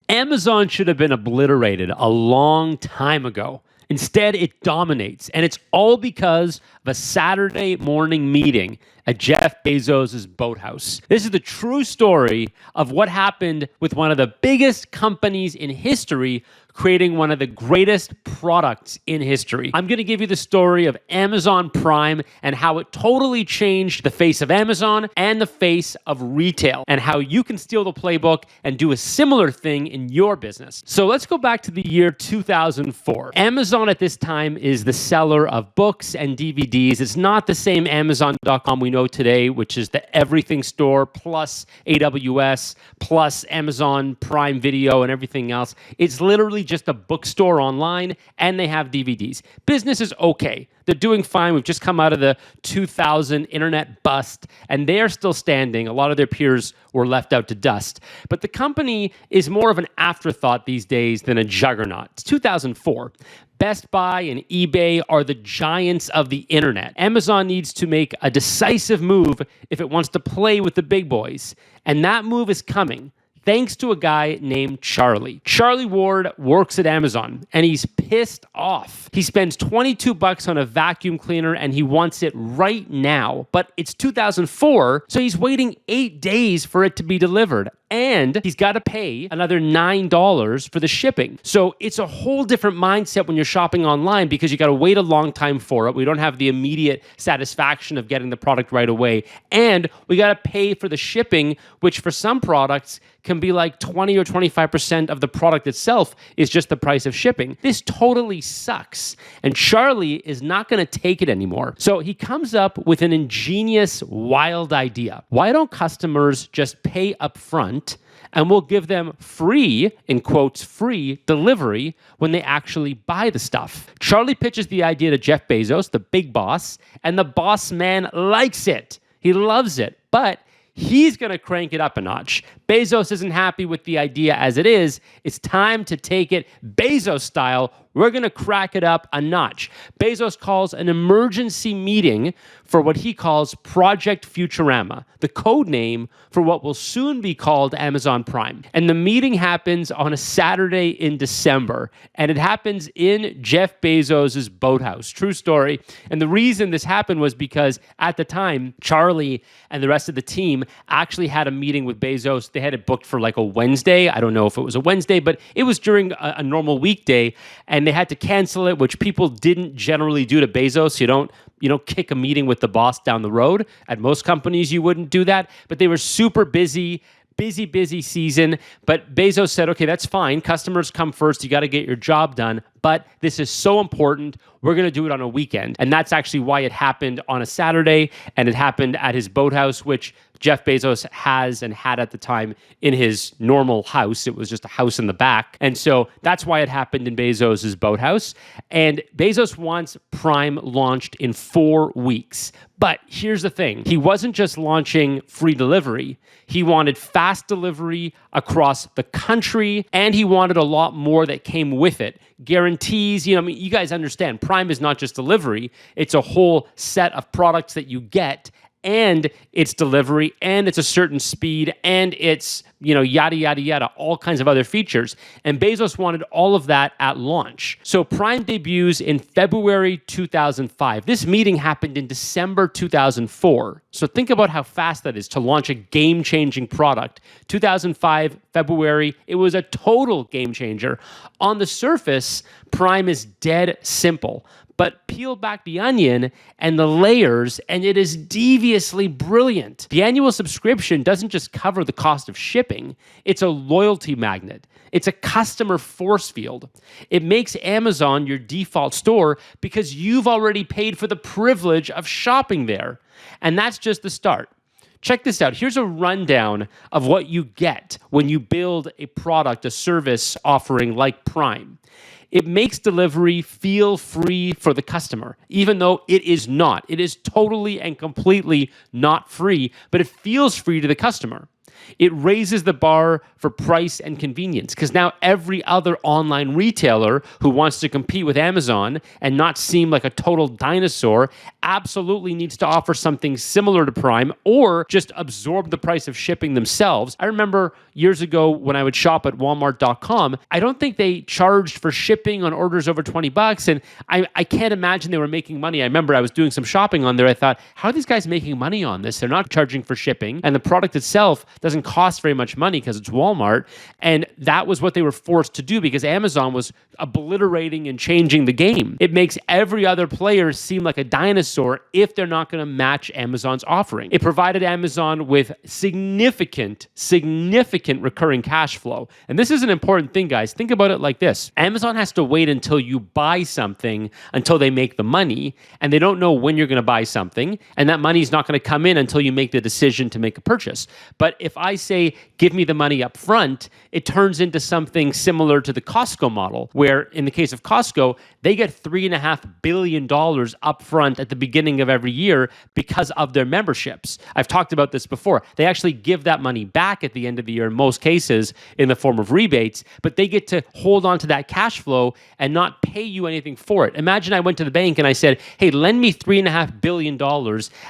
Amazon should have been obliterated a long time ago. Instead, it dominates, and it's all because of a Saturday morning meeting at Jeff Bezos' boathouse. This is the true story of what happened with one of the biggest companies in history creating one of the greatest products in history. I'm going to give you the story of Amazon Prime and how it totally changed the face of Amazon and the face of retail, and how you can steal the playbook and do a similar thing in your business. So let's go back to the year 2004. Amazon at this time is the seller of books and DVDs. It's not the same Amazon.com we know today, which is the everything store plus AWS plus Amazon Prime Video and everything else. It's literally just a bookstore online, and they have DVDs. Business is okay. They're doing fine. We've just come out of the 2000 internet bust, and they are still standing. A lot of their peers were left out to dust. But the company is more of an afterthought these days than a juggernaut. It's 2004. Best Buy and eBay are the giants of the internet. Amazon needs to make a decisive move if it wants to play with the big boys. And that move is coming, thanks to a guy named Charlie. Charlie Ward works at Amazon, and he's pissed off. He spends $22 on a vacuum cleaner, and he wants it right now. But it's 2004, so he's waiting 8 days for it to be delivered. And he's got to pay another $9 for the shipping. So it's a whole different mindset when you're shopping online, because you got to wait a long time for it. We don't have the immediate satisfaction of getting the product right away. And we got to pay for the shipping, which for some products can be like 20 or 25% of the product itself is just the price of shipping. This totally sucks. And Charlie is not going to take it anymore. So he comes up with an ingenious, wild idea. Why don't customers just pay up front, and we'll give them free, in quotes, free delivery when they actually buy the stuff? Charlie pitches the idea to Jeff Bezos, the big boss, and the boss man likes it. He loves it, but he's going to crank it up a notch. Bezos isn't happy with the idea as it is. It's time to take it Bezos style. We're going to crack it up a notch. Bezos calls an emergency meeting for what he calls Project Futurama, the code name for what will soon be called Amazon Prime. And the meeting happens on a Saturday in December, and it happens in Jeff Bezos' boathouse. True story. And the reason this happened was because at the time, Charlie and the rest of the team actually had a meeting with Bezos. They had it booked for like a Wednesday. I don't know if it was a Wednesday, but it was during a normal weekday, and they had to cancel it, which people didn't generally do to Bezos. You don't kick a meeting with the boss down the road. At most companies, you wouldn't do that, but they were super busy season. But Bezos said, okay, that's fine. Customers come first. You got to get your job done. But this is so important. We're going to do it on a weekend. And that's actually why it happened on a Saturday. And it happened at his boathouse, which Jeff Bezos has and had at the time in his normal house. It was just a house in the back. And so that's why it happened in Bezos' boathouse. And Bezos wants Prime launched in 4 weeks. But here's the thing. He wasn't just launching free delivery. He wanted fast delivery across the country, and he wanted a lot more that came with it. Guarantees, you guys understand, Prime is not just delivery. It's a whole set of products that you get, and it's delivery, and it's a certain speed, and it's, yada, yada, yada, all kinds of other features. And Bezos wanted all of that at launch. So Prime debuts in February 2005. This meeting happened in December 2004. So think about how fast that is to launch a game-changing product. 2005, February, it was a total game changer. On the surface, Prime is dead simple. But peel back the onion and the layers, and it is deviously brilliant. The annual subscription doesn't just cover the cost of shipping. It's a loyalty magnet. It's a customer force field. It makes Amazon your default store because you've already paid for the privilege of shopping there. And that's just the start. Check this out. Here's a rundown of what you get when you build a product, a service offering like Prime. It makes delivery feel free for the customer, even though it is not. It is totally and completely not free, but it feels free to the customer. It raises the bar for price and convenience because now every other online retailer who wants to compete with Amazon and not seem like a total dinosaur absolutely needs to offer something similar to Prime or just absorb the price of shipping themselves. I remember years ago when I would shop at Walmart.com, I don't think they charged for shipping on orders over $20. And I can't imagine they were making money. I remember I was doing some shopping on there. I thought, how are these guys making money on this? They're not charging for shipping. And the product itself doesn't cost very much money because it's Walmart. And that was what they were forced to do because Amazon was obliterating and changing the game. It makes every other player seem like a dinosaur if they're not going to match Amazon's offering. It provided Amazon with significant recurring cash flow. And this is an important thing, guys. Think about it like this. Amazon has to wait until you buy something until they make the money, and they don't know when you're going to buy something, and that money is not going to come in until you make the decision to make a purchase. But if I say, give me the money up front, it turns into something similar to the Costco model, where in the case of Costco, they get $3.5 billion up front at the beginning of every year because of their memberships. I've talked about this before. They actually give that money back at the end of the year in most cases in the form of rebates, but they get to hold on to that cash flow and not pay you anything for it. Imagine I went to the bank and I said, hey, lend me $3.5 billion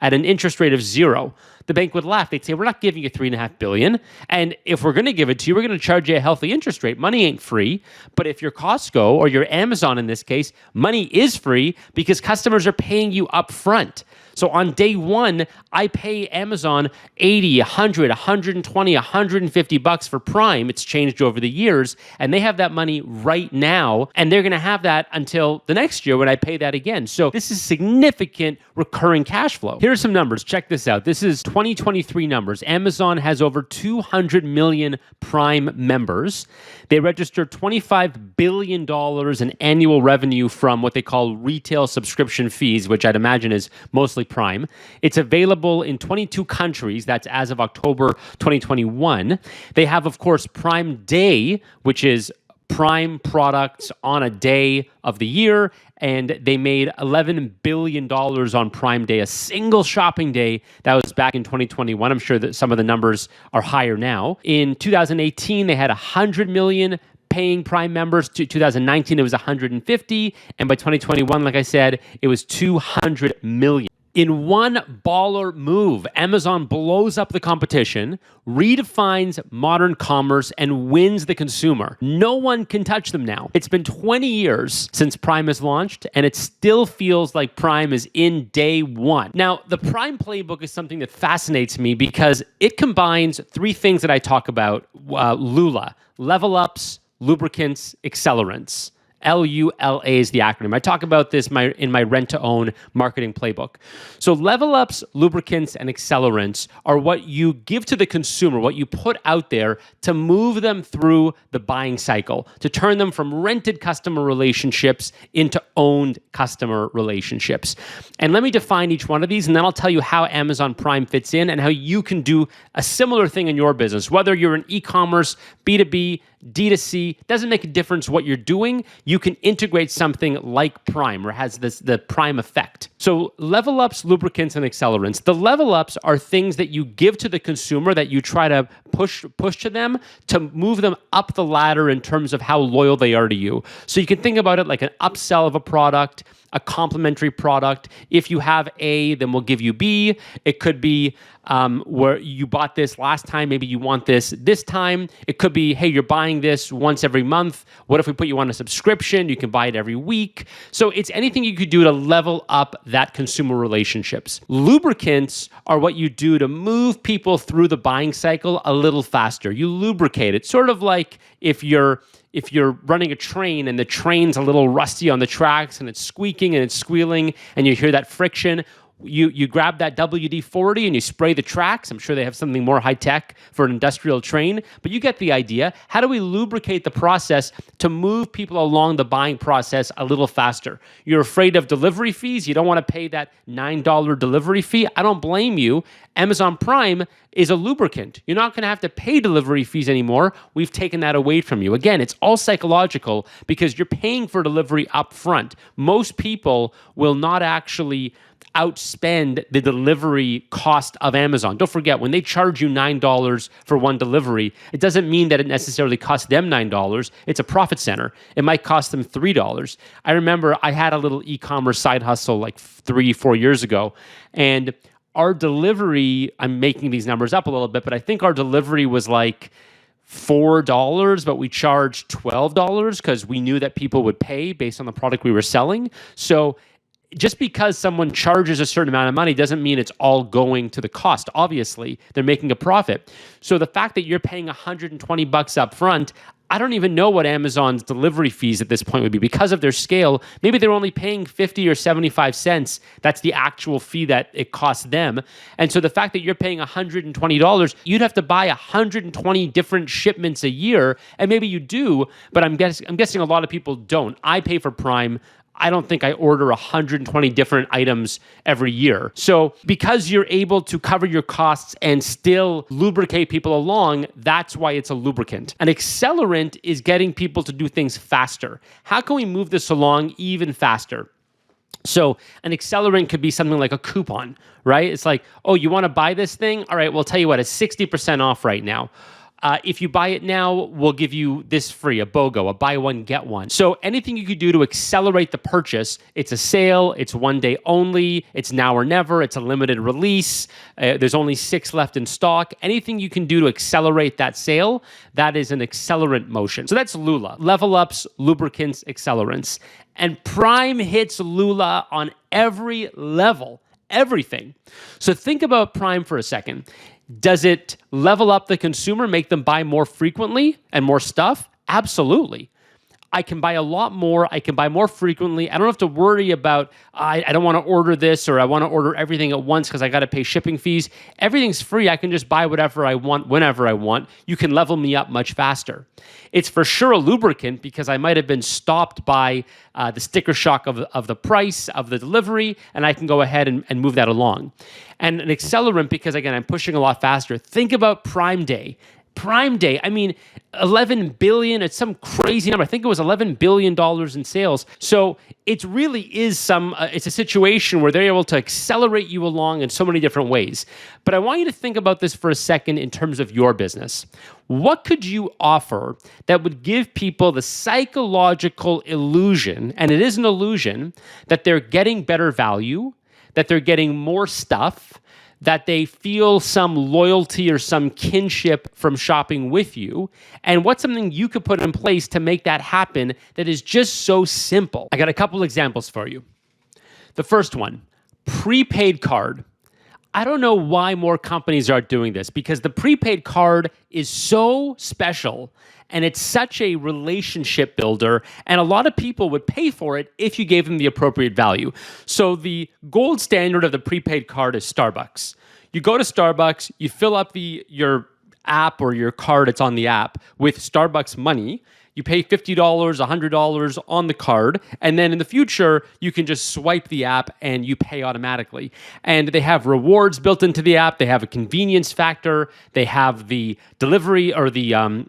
at an interest rate of 0. The bank would laugh. They'd say, we're not giving you $3.5 billion. And if we're going to give it to you, we're going to charge you a healthy interest rate. Money ain't free. But if you're Costco or you're Amazon in this case, money is free because customers are paying you up front. So on day one, I pay Amazon $80, $100, $120, $150 for Prime. It's changed over the years, and they have that money right now, and they're going to have that until the next year when I pay that again. So this is significant recurring cash flow. Here are some numbers. Check this out. This is 2023 numbers. Amazon has over 200 million Prime members. They registered $25 billion in annual revenue from what they call retail subscription fees, which I'd imagine is mostly Prime. It's available in 22 countries. That's as of October 2021. They have, of course, Prime Day, which is Prime products on a day of the year, and they made $11 billion on Prime Day, a single shopping day. That was back in 2021. I'm sure that some of the numbers are higher now. In 2018, they had 100 million paying Prime members. To 2019, it was 150, and by 2021, like I said, it was 200 million. In one baller move, Amazon blows up the competition, redefines modern commerce, and wins the consumer. No one can touch them now. It's been 20 years since Prime has launched, and it still feels like Prime is in day one. Now, the Prime playbook is something that fascinates me because it combines three things that I talk about, LULA, level ups, lubricants, accelerants. LULA is the acronym. I talk about this in my rent-to-own marketing playbook. So level ups, lubricants, and accelerants are what you give to the consumer, what you put out there to move them through the buying cycle, to turn them from rented customer relationships into owned customer relationships. And let me define each one of these, and then I'll tell you how Amazon Prime fits in and how you can do a similar thing in your business. Whether you're in e-commerce, B2B, D2C, doesn't make a difference what you're doing. You can integrate something like Prime, or has the Prime effect. So level ups, lubricants, and accelerants. The level ups are things that you give to the consumer that you try to push to them to move them up the ladder in terms of how loyal they are to you. So you can think about it like an upsell of a product, a complementary product. If you have A, then we'll give you B. It could be where you bought this last time, maybe you want this time. It could be, hey, you're buying this once every month. What if we put you on a subscription? You can buy it every week. So it's anything you could do to level up that consumer relationships. Lubricants are what you do to move people through the buying cycle a little faster. You lubricate it, sort of like if you're running a train and the train's a little rusty on the tracks and it's squeaking and it's squealing and you hear that friction, you grab that WD-40 and you spray the tracks. I'm sure they have something more high-tech for an industrial train, but you get the idea. How do we lubricate the process to move people along the buying process a little faster? You're afraid of delivery fees. You don't want to pay that $9 delivery fee. I don't blame you. Amazon Prime is a lubricant. You're not going to have to pay delivery fees anymore. We've taken that away from you. Again, it's all psychological because you're paying for delivery up front. Most people will not actually outspend the delivery cost of Amazon. Don't forget, when they charge you $9 for one delivery, it doesn't mean that it necessarily costs them $9. It's a profit center. It might cost them $3. I remember I had a little e-commerce side hustle like 3-4 years ago, and our delivery, I'm making these numbers up a little bit, but I think our delivery was like $4, but we charged $12 because we knew that people would pay based on the product we were selling. So just because someone charges a certain amount of money doesn't mean it's all going to the cost. Obviously, they're making a profit. So the fact that you're paying $120 up front, I don't even know what Amazon's delivery fees at this point would be. Because of their scale, maybe they're only paying 50 or 75 cents. That's the actual fee that it costs them. And so the fact that you're paying $120, you'd have to buy 120 different shipments a year. And maybe you do, but I'm guessing a lot of people don't. I pay for Prime. I don't think I order 120 different items every year. So because you're able to cover your costs and still lubricate people along, that's why it's a lubricant. An accelerant is getting people to do things faster. How can we move this along even faster? So an accelerant could be something like a coupon, right? It's like, oh, you want to buy this thing? All right, well, I'll tell you what, it's 60% off right now. If you buy it now, we'll give you this free, a BOGO, a buy one, get one. So anything you could do to accelerate the purchase, it's a sale, it's one day only, it's now or never, it's a limited release, there's only 6 left in stock. Anything you can do to accelerate that sale, that is an accelerant motion. So that's Lula. Level ups, lubricants, accelerants. And Prime hits Lula on every level, everything. So think about Prime for a second. Does it level up the consumer, make them buy more frequently and more stuff? Absolutely. I can buy a lot more. I can buy more frequently. I don't have to worry about, I don't want to order this or I want to order everything at once because I got to pay shipping fees. Everything's free. I can just buy whatever I want, whenever I want. You can level me up much faster. It's for sure a lubricant because I might have been stopped by the sticker shock of the price of the delivery, and I can go ahead and move that along. And an accelerant because, again, I'm pushing a lot faster. Think about Prime Day. Prime Day, I mean, 11 billion, it's some crazy number. I think it was $11 billion in sales. So it really is it's a situation where they're able to accelerate you along in so many different ways. But I want you to think about this for a second in terms of your business. What could you offer that would give people the psychological illusion, and it is an illusion, that they're getting better value, that they're getting more stuff, that they feel some loyalty or some kinship from shopping with you, and what's something you could put in place to make that happen that is just so simple? I got a couple examples for you. The first one, prepaid card. I don't know why more companies are doing this because the prepaid card is so special and it's such a relationship builder, and a lot of people would pay for it if you gave them the appropriate value. So the gold standard of the prepaid card is Starbucks. You go to Starbucks, you fill up your app or your card, it's on the app, with Starbucks money. You pay $50, $100 on the card, and then in the future, you can just swipe the app and you pay automatically. And they have rewards built into the app. They have a convenience factor. They have the delivery or the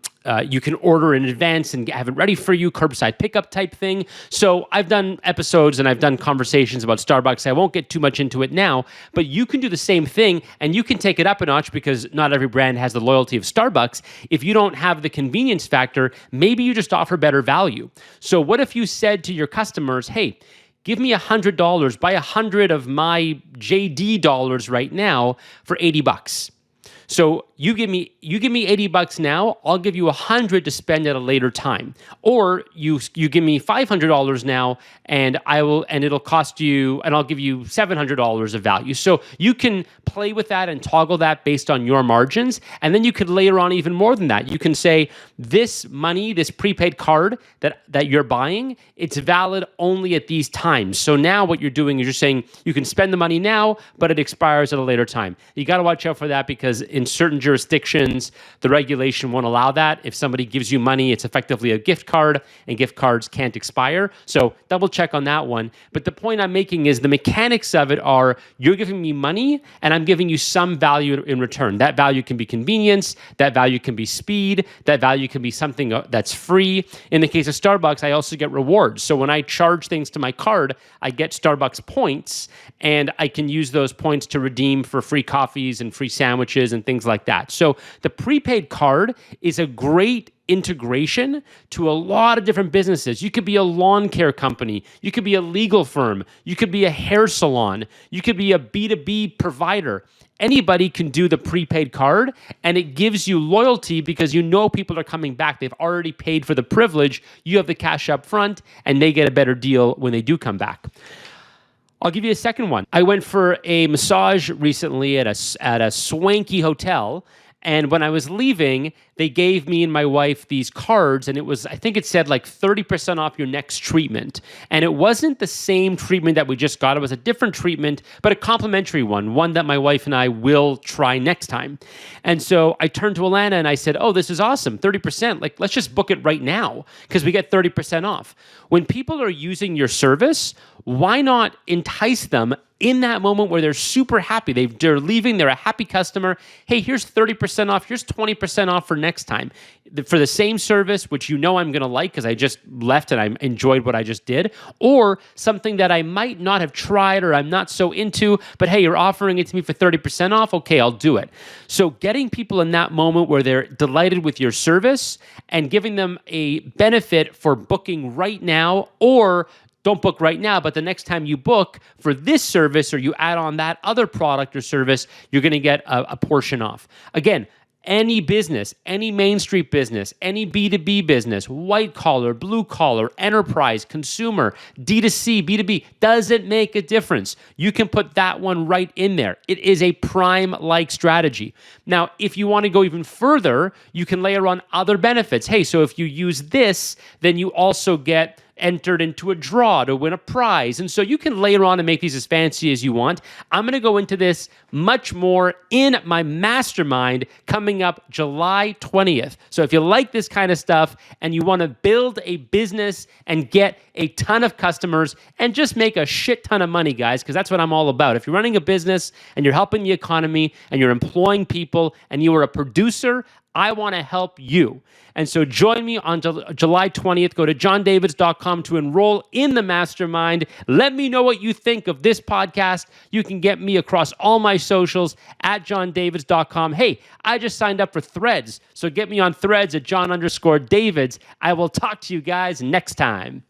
you can order in advance and have it ready for you, curbside pickup type thing. So I've done episodes and I've done conversations about Starbucks. I won't get too much into it now, but you can do the same thing and you can take it up a notch because not every brand has the loyalty of Starbucks. If you don't have the convenience factor, maybe you just offer better value. So what if you said to your customers, hey, give me $100, buy 100 of my JD dollars right now for $80. So you give me $80 now, I'll give you $100 to spend at a later time. Or you give me $500 now and it'll cost you, and I'll give you $700 of value. So you can play with that and toggle that based on your margins. And then you could layer on even more than that. You can say this money, this prepaid card that you're buying, it's valid only at these times. So now what you're doing is you're saying you can spend the money now, but it expires at a later time. You got to watch out for that because in certain jurisdictions, the regulation won't allow that. If somebody gives you money, it's effectively a gift card, and gift cards can't expire. So double check on that one. But the point I'm making is the mechanics of it are you're giving me money and I'm giving you some value in return. That value can be convenience, that value can be speed, that value can be something that's free. In the case of Starbucks, I also get rewards. So when I charge things to my card, I get Starbucks points, and I can use those points to redeem for free coffees and free sandwiches and things like that. So the prepaid card is a great integration to a lot of different businesses. You could be a lawn care company. You could be a legal firm. You could be a hair salon. You could be a B2B provider. Anybody can do the prepaid card, and it gives you loyalty because you know people are coming back. They've already paid for the privilege. You have the cash up front, and they get a better deal when they do come back. I'll give you a second one. I went for a massage recently at a swanky hotel, and when I was leaving, they gave me and my wife these cards, and I think it said like 30% off your next treatment. And it wasn't the same treatment that we just got. It was a different treatment, but a complimentary one that my wife and I will try next time. And so I turned to Alana and I said, oh, this is awesome, 30%. Like, let's just book it right now because we get 30% off. When people are using your service, why not entice them in that moment where they're super happy? They're leaving, they're a happy customer. Hey, here's 30% off, here's 20% off for next time. For the same service, which you know I'm going to like because I just left and I enjoyed what I just did, or something that I might not have tried or I'm not so into, but hey, you're offering it to me for 30% off, okay, I'll do it. So getting people in that moment where they're delighted with your service and giving them a benefit for booking right now, or don't book right now, but the next time you book for this service or you add on that other product or service, you're going to get a portion off. Again, any business, any Main Street business, any B2B business, white collar, blue collar, enterprise, consumer, D2C, B2B, doesn't make a difference. You can put that one right in there. It is a Prime-like strategy. Now, if you want to go even further, you can layer on other benefits. Hey, so if you use this, then you also get entered into a draw to win a prize. And so you can layer on and make these as fancy as you want. I'm going to go into this much more in my mastermind coming up July 20th. So if you like this kind of stuff and you want to build a business and get a ton of customers and just make a shit ton of money, guys, because that's what I'm all about. If you're running a business and you're helping the economy and you're employing people and you are a producer, I want to help you. And so join me on July 20th. Go to jondavids.com to enroll in the mastermind. Let me know what you think of this podcast. You can get me across all my socials at jondavids.com. Hey, I just signed up for Threads. So get me on Threads at Jon_Davids. I will talk to you guys next time.